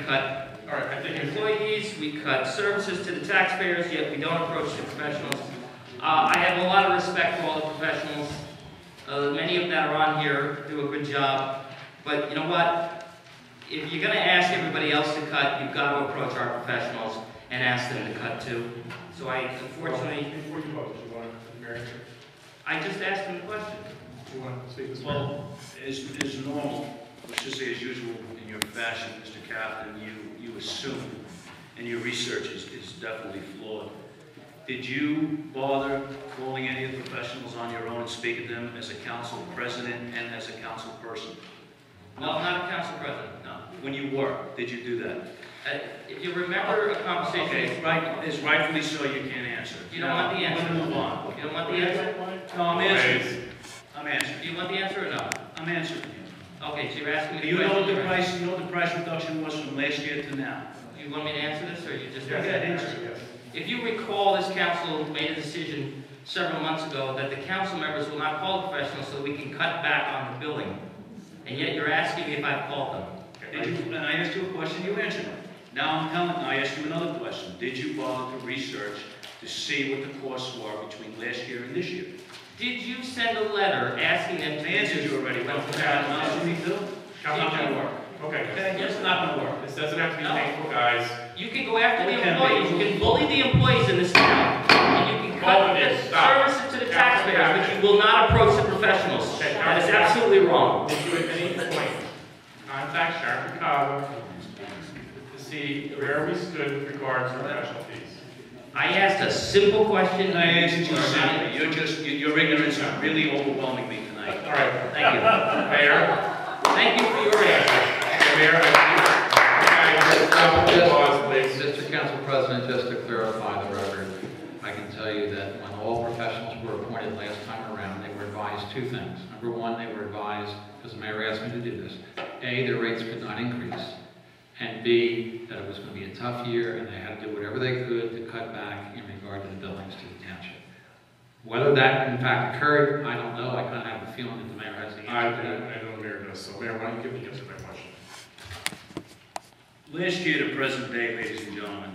cut All right, I think employees, we cut services to the taxpayers, yet we don't approach the professionals. I have a lot of respect for all the professionals. Many of them that are on here do a good job. But you know what? If you're going to ask everybody else to cut, you've got to approach our professionals and ask them to cut too. So I, unfortunately... Before you vote, do you want to answer? I just asked them the question. Do you want to speak this way? Well, as normal, let's just say as usual in your fashion, Mr. Kafton, you assume, and your research is definitely flawed. Did you bother calling any of the professionals on your own and speak to them as a council president and as a council person? No, I'm not a council president. No. When you were, did you do that? If you remember a conversation... Okay, right, as rightfully so, you can't answer. You don't want the answer. I'm going to move on. You don't want the answer? No, I'm answering. I'm answering. Do you want the answer or no? I'm answering you. Okay, so you're asking me Do you know what the price? You know what the price reduction was from last year to now? You want me to answer this, or you just... Yeah, answer. Yes. If you recall, this council made a decision several months ago that the council members will not call the professionals so that we can cut back on the billing. And yet you're asking me if I've called them. And I asked you a question, you answered it. Now I asked you another question. Did you bother to research to see what the costs were between last year and this year? Did you send a letter asking them to... I answered you already. Well, answer me too. That's not going to work. Okay. Yes, it's not going to work. This doesn't have to be painful, guys. You can go after the employees. You can bully the employees in this town. And you can cut the services to the taxpayers, but you will not approach the professionals. That is absolutely wrong. Did you at any point contact Sheriff Chicago to see where we stood with regards to professional fees? I asked a simple question. I answered you simply. Your ignorance is really overwhelming me tonight. All right. Thank you. Mayor. Thank you for your answer. Mayor, Mr. Council President, just to clarify the record, I can tell you that when all professionals were appointed last time around, they were advised two things. Number one, they were advised, because the mayor asked me to do this, A, their rates could not increase, and B, that it was going to be a tough year and they had to do whatever they could to cut back in regard to the billings to the township. Whether that in fact occurred, I don't know. I kind of have a feeling that the mayor has the answer to that. I know the mayor does. So, Mayor, why don't you give the answer to my question? Last year to present day, ladies and gentlemen,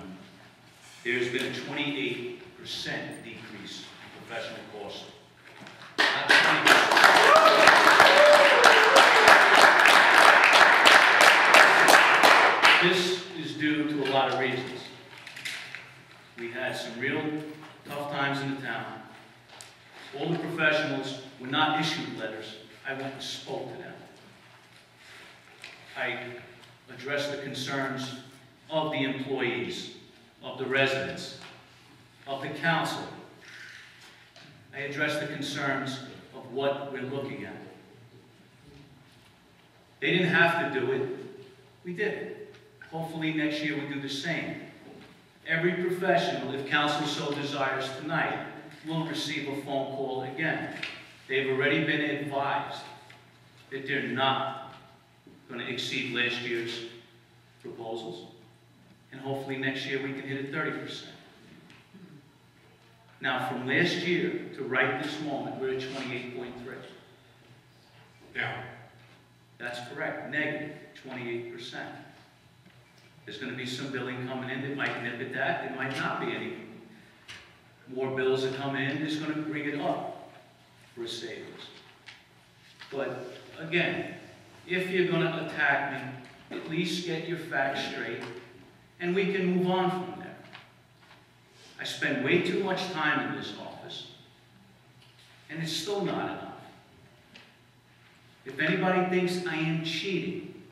there's been a 28% decrease in professional costs. Not 20%. This is due to a lot of reasons. We had some real tough times in the town. All the professionals were not issued letters. I went and spoke to them. I addressed the concerns of the employees, of the residents, of the council. I addressed the concerns of what we're looking at. They didn't have to do it. We did it. Hopefully next year we do the same. Every professional, if council so desires tonight, will receive a phone call again. They've already been advised that they're not going to exceed last year's proposals. And hopefully next year we can hit at 30%. Now from last year to right this moment, we're at 28.3. Down. That's correct, negative 28%. There's going to be some billing coming in that might nip at that. There might not be any more bills that come in. It's going to bring it up for a savings. But again, if you're going to attack me, at least get your facts straight, and we can move on from there. I spend way too much time in this office, and it's still not enough. If anybody thinks I am cheating,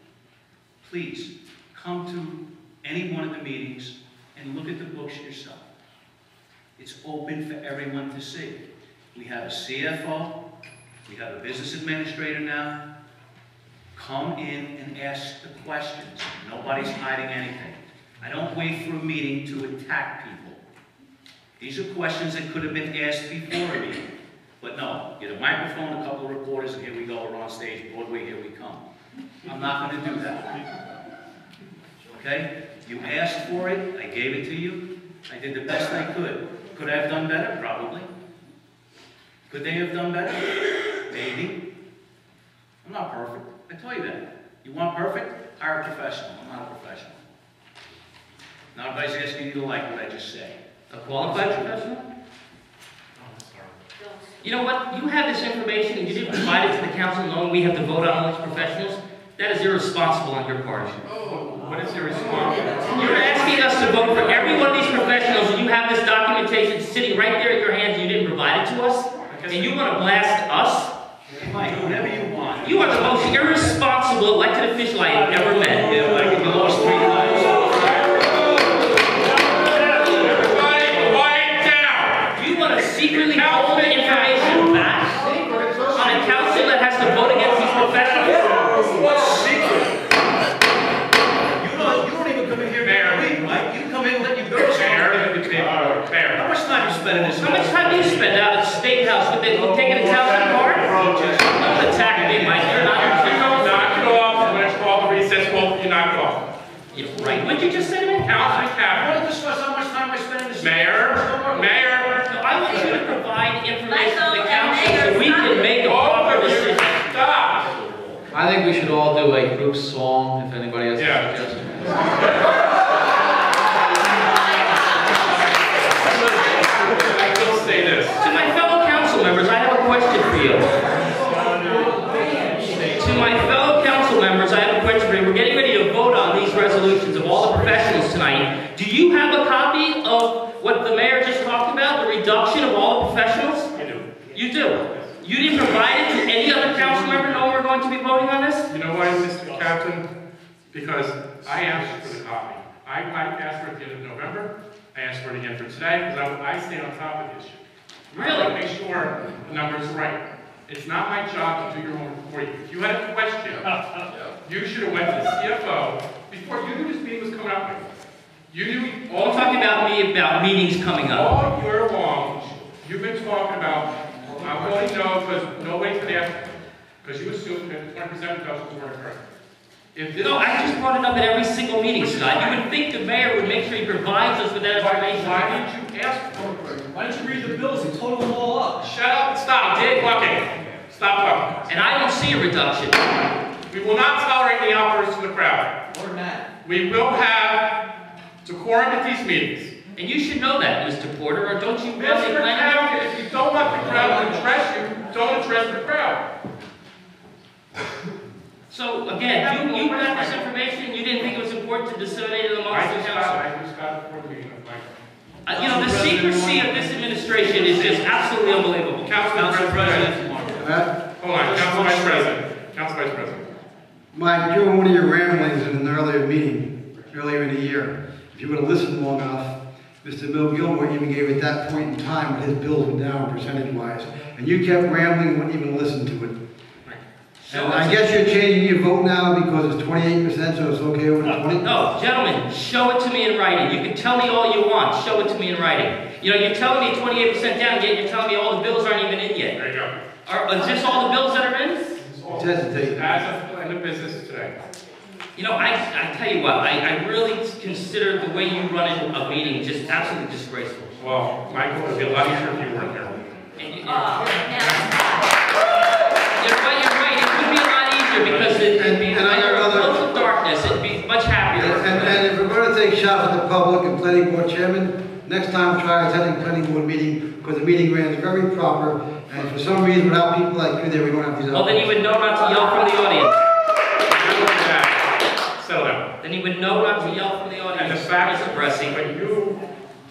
please come to any one of the meetings and look at the books yourself. It's open for everyone to see. We have a CFO, we have a business administrator now. Come in and ask the questions. Nobody's hiding anything. I don't wait for a meeting to attack people. These are questions that could have been asked before a meeting. But no, get a microphone, a couple of reporters, and here we go, we're on stage, Broadway, here we come. I'm not going to do that. Okay? You asked for it, I gave it to you. I did the best I could. Could I have done better? Probably. Could they have done better? Maybe. I'm not perfect. I tell you that. You want perfect? Hire a professional. I'm not a professional. Now everybody's asking you to like what I just said. A qualified professional? You know what? You have this information and you didn't provide it to the council knowing we have to vote on all these professionals? That is irresponsible on your part. What is your response? You're asking us to vote for every one of these professionals and you have this documentation sitting right there at your hands and you didn't provide it to us? And you want to blast us? Mike, whatever you want. You are the most irresponsible elected official I have ever met. Yeah, like you lost 3 times. Everybody, quiet down! You want to secretly hold the information back on a council that has to vote against these professionals? What's secret? You don't even come in here Mayor. every week, Mike. You come in and let you go. Mayor. How much time you spending this? How much time do you spend out at the State House with taking a Township card? Don't attack me, Mike. You're not Knock it off. When it's called the recess, well, you knock it off. You're right. What did you just say to me? Councilman I Kafton. want to discuss how much time I spend in this. Mayor. No, I want you to provide information to the council so we can make a proper decision. Stop. I think we should all do a group song, if anybody has Yeah. a suggestion. I will say this. To my fellow council members, I have a question for you. To my fellow council members, I have a question for you. We're getting ready to vote on these resolutions of all the professionals tonight. Do you have a copy of what the mayor just talked about, the reduction of all the professionals? I do. You do. You didn't provide it to any other council member knowing we're going to be voting on this? You know why, Mr. Captain? Because I asked for the copy. I asked for it at the end of November. I asked for it again for today because I stay on top of the issue. I want to make sure the number's right. It's not my job to do your homework for you. If you had a question, you should have went to the CFO before you knew this meeting was coming up with. You knew all Don't talk about me about meetings coming up. all year long. You've been talking about. I only know because nobody's been asking. Because you assumed that 20% reductions weren't occurring. If this No, I just brought it up at every single meeting, Scott. You would think the mayor would make sure he provides us with that information. Why didn't you ask for it? Why don't you read the bills and total them all up? Shut up and stop. I did. Talking. Stop talking. And I don't see a reduction. We will not tolerate any outbursts from the crowd. Or not. We will have decorum at these meetings. And you should know that, Mr. Porter, or don't you really Mr. plan Captain, if you don't want the crowd to address you, don't address the crowd. So, again, you got this information, you didn't think it was important to disseminate it amongst the council? I just got it for the meeting. You know, the secrecy of this administration is just absolutely unbelievable. Council President. Hold on, Council Vice President. Council Vice President. Mike, during one of your ramblings in an earlier meeting, earlier in the year, if you would have listened long enough, Mr. Bill Gilmore even gave at that point in time when his bills were down percentage-wise, and you kept rambling and wouldn't even listen to it. And I guess you're changing your vote now because it's 28%, so it's okay over 20? No, gentlemen, show it to me in writing. You can tell me all you want, show it to me in writing. You know, you're telling me 28% down, yet you're telling me all the bills aren't even in yet. There you go. Is this all the bills that are in? Hesitate. As of end of business today. You know, I tell you what, I really consider the way you run a meeting just absolutely disgraceful. Well, Michael, it would be a lot easier if you weren't here. And you're right, it could be a lot easier because it'd be under a cloak of darkness, it'd be much happier. And if we're going to take shots at the public and planning board chairman, next time try attending planning board meeting because the meeting ran very proper, and for some reason without people like you there, we don't have these. Well, then you would know not to yell from the audience. Settle down. Then you would know not to yell from the audience. And the fact Mr. Bresci. but you,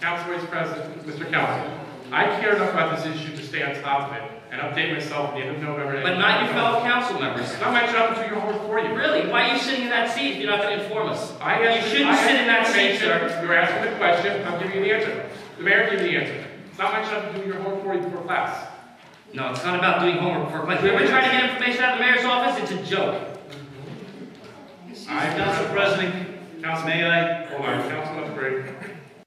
Council Vice President, Mr. Council, I care enough about this issue to stay on top of it and update myself at the end of November. But not your fellow council members. It's not my job to do your homework for you. Really? Why are you sitting in that seat if you're not going to inform us? You shouldn't sit in that seat, sir. You're asking the question, I'm giving you the answer. The mayor gave you the answer. It's not my job to do your homework for you before class. No, it's not about doing homework for class. If we're trying to get information out of the mayor's office, it's a joke. Council President, may I? Hold on, Councilman, break.